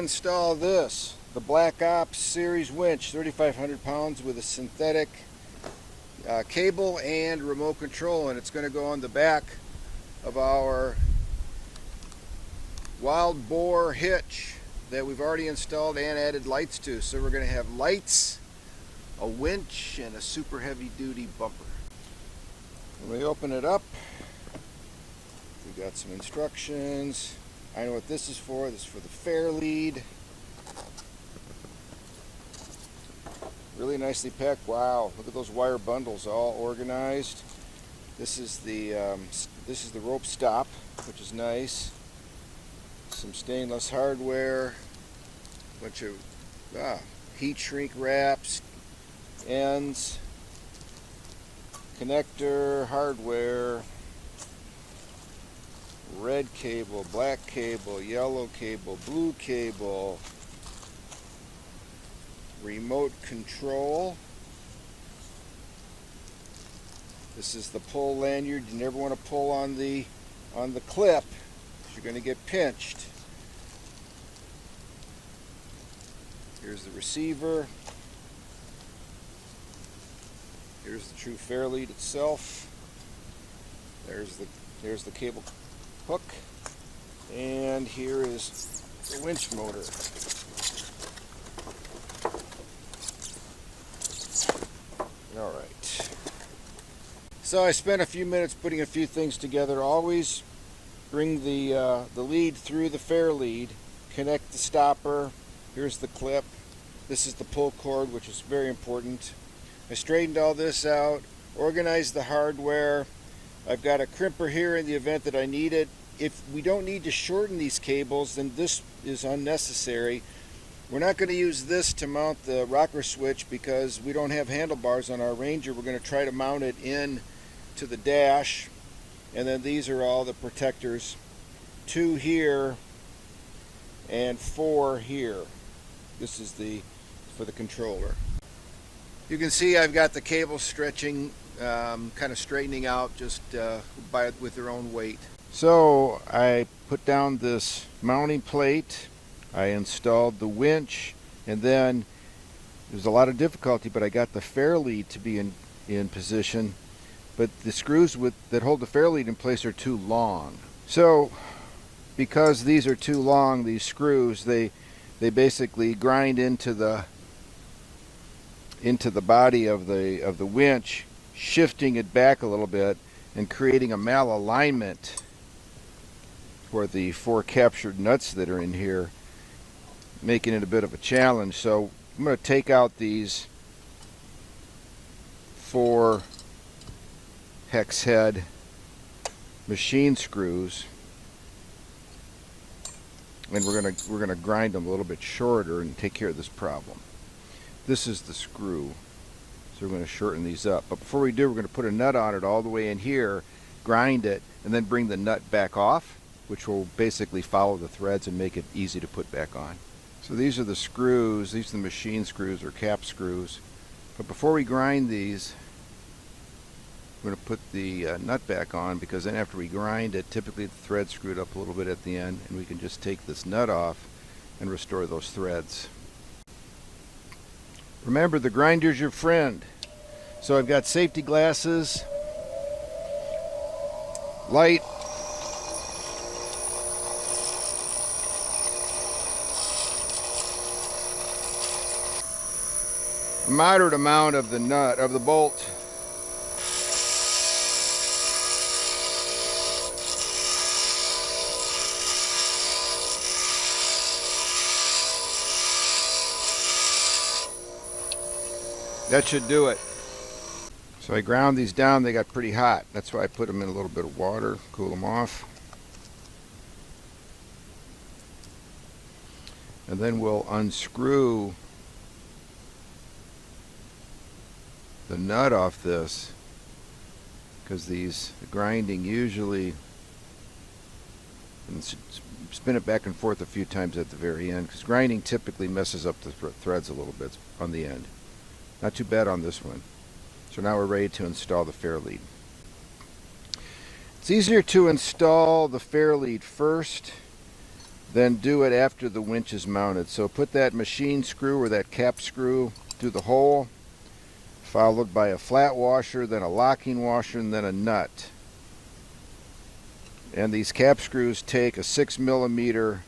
install this, the Black Ops Series winch, 3,500 pounds with a synthetic cable and remote control, and it's going to go on the back of our Wild Boar hitch that we've already installed and added lights to. So we're going to have lights, a winch, and a super heavy duty bumper. When we open it up, we got some instructions. I know what this is for. This is for the Fairlead. Really nicely packed. Wow, look at those wire bundles all organized. This is the rope stop, which is nice. Some stainless hardware, a bunch of heat shrink wraps, ends, connector, hardware, red cable, black cable, yellow cable, blue cable, remote control. This is the pull lanyard. You never want to pull on the clip, because you're going to get pinched. Here's the receiver. Here's the true Fairlead itself. There's the cable hook, and here is the winch motor. All right. So I spent a few minutes putting a few things together. Always bring the lead through the Fairlead, connect the stopper. Here's the clip. This is the pull cord, which is very important. I straightened all this out, organized the hardware. I've got a crimper here in the event that I need it. If we don't need to shorten these cables, then this is unnecessary. We're not going to use this to mount the rocker switch because we don't have handlebars on our Ranger. We're going to try to mount it in to the dash, and then these are all the protectors. 2 here and 4 here. This is for the controller. You can see I've got the cable stretching, kind of straightening out just with their own weight. So I put down this mounting plate, I installed the winch, and then there's a lot of difficulty, but I got the Fairlead to be in position, but the screws that hold the Fairlead in place are too long. So because these are too long, these screws, they basically grind into the body of the winch, shifting it back a little bit and creating a malalignment for the 4 captured nuts that are in here, making it a bit of a challenge. So I'm going to take out these 4 hex head machine screws, and we're going to grind them a little bit shorter and take care of this problem. This is the screw, so we're going to shorten these up. But before we do, we're going to put a nut on it all the way in here, grind it, and then bring the nut back off, which will basically follow the threads and make it easy to put back on. So these are the screws. These are the machine screws or cap screws. But before we grind these, we're going to put the nut back on, because then after we grind it, typically the thread's screwed up a little bit at the end, and we can just take this nut off and restore those threads. Remember, the grinder's your friend. So I've got safety glasses, light, a moderate amount of the bolt. That should do it. So I ground these down. They got pretty hot. That's why I put them in a little bit of water, cool them off. And then we'll unscrew the nut off this, because the grinding usually, and spin it back and forth a few times at the very end, because grinding typically messes up the threads a little bit on the end. Not too bad on this one. So now we're ready to install the Fairlead. It's easier to install the Fairlead first, then do it after the winch is mounted. So put that machine screw or that cap screw through the hole, followed by a flat washer, then a locking washer, and then a nut. And these cap screws take a 6mm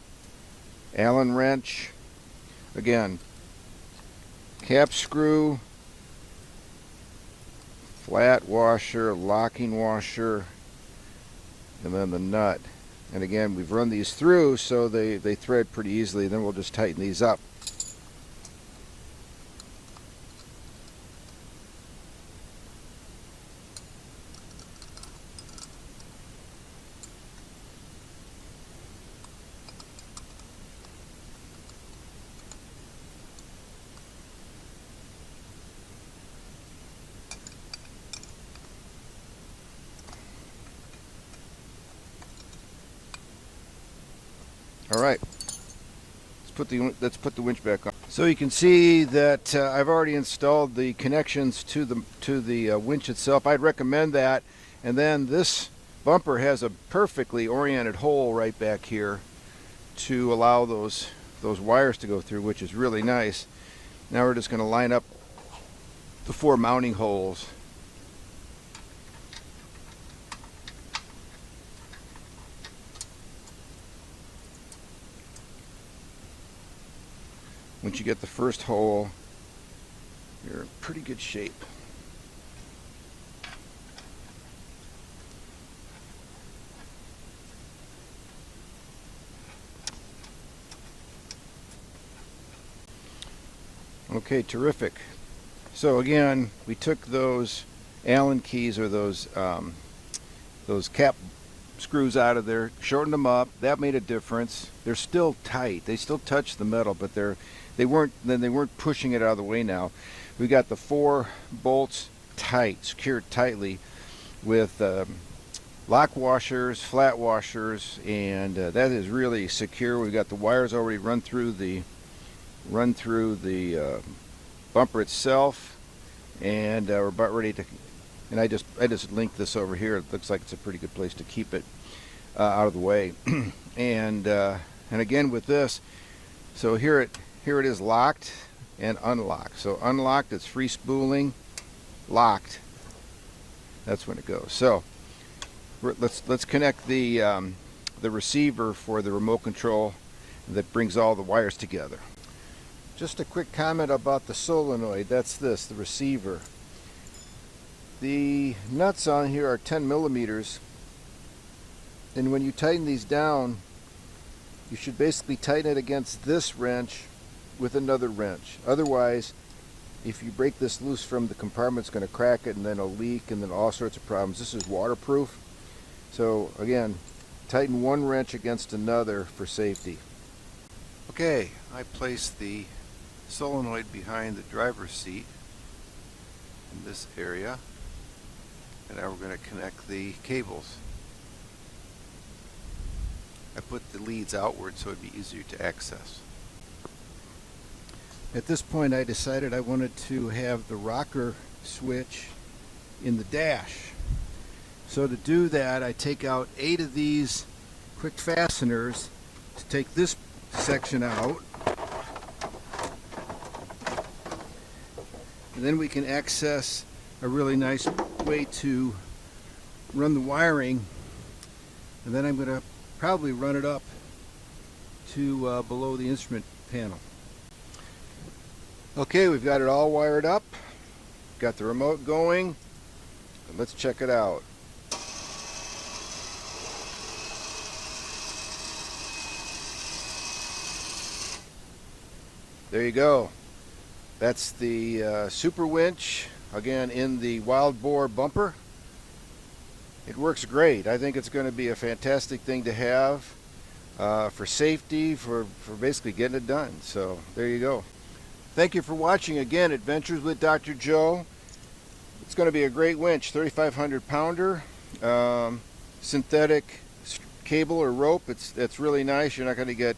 Allen wrench. Again, cap screw, flat washer, locking washer, and then the nut. And again, we've run these through so they thread pretty easily. Then we'll just tighten these up. All right, let's put the winch back on. So you can see that I've already installed the connections to the winch itself. I'd recommend that. And then this bumper has a perfectly oriented hole right back here to allow those wires to go through, which is really nice. Now we're just going to line up the 4 mounting holes. Once you get the first hole, you're in pretty good shape. Okay, terrific. So again, we took those Allen keys or those cap screws out of there, shortened them up. That made a difference. They're still tight. They still touch the metal, but they weren't pushing it out of the way now. We got the 4 bolts tight, secured tightly with lock washers, flat washers, and that is really secure. We've got the wires already run through the bumper itself, and we're about ready to. And I just linked this over here. It looks like it's a pretty good place to keep it out of the way. and again with this, so here it is locked and unlocked. So unlocked, it's free spooling. Locked, that's when it goes. So let's connect the receiver for the remote control that brings all the wires together. Just a quick comment about the solenoid. That's the receiver. The nuts on here are 10mm, and when you tighten these down, you should basically tighten it against this wrench with another wrench. Otherwise, if you break this loose from the compartment, it's going to crack it, and then it'll leak, and then all sorts of problems. This is waterproof. So again, tighten one wrench against another for safety. Okay, I placed the solenoid behind the driver's seat in this area. And now we're going to connect the cables. I put the leads outward so it'd be easier to access. At this point I decided I wanted to have the rocker switch in the dash. So to do that, I take out 8 of these quick fasteners to take this section out. And then we can access a really nice way to run the wiring, and then I'm going to probably run it up to below the instrument panel. Okay, we've got it all wired up, got the remote going, and let's check it out. There you go. That's the super winch, again in the Wild Boar bumper. It works great. I think it's going to be a fantastic thing to have for safety, for basically getting it done. So there you go. Thank you for watching again Adventures with Dr. Joe. It's going to be a great winch, 3,500 pounder, synthetic cable or rope. It's really nice. You're not going to get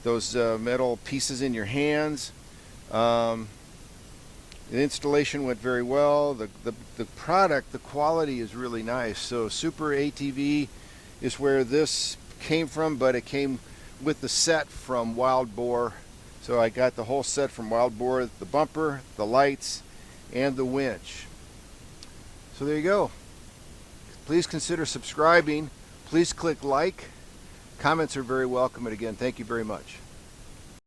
those metal pieces in your hands. The installation went very well. The product, the quality is really nice. So Super ATV is where this came from, but it came with the set from Wild Boar. So I got the whole set from Wild Boar, the bumper, the lights, and the winch. So there you go. Please consider subscribing. Please click like. Comments are very welcome. And again, thank you very much.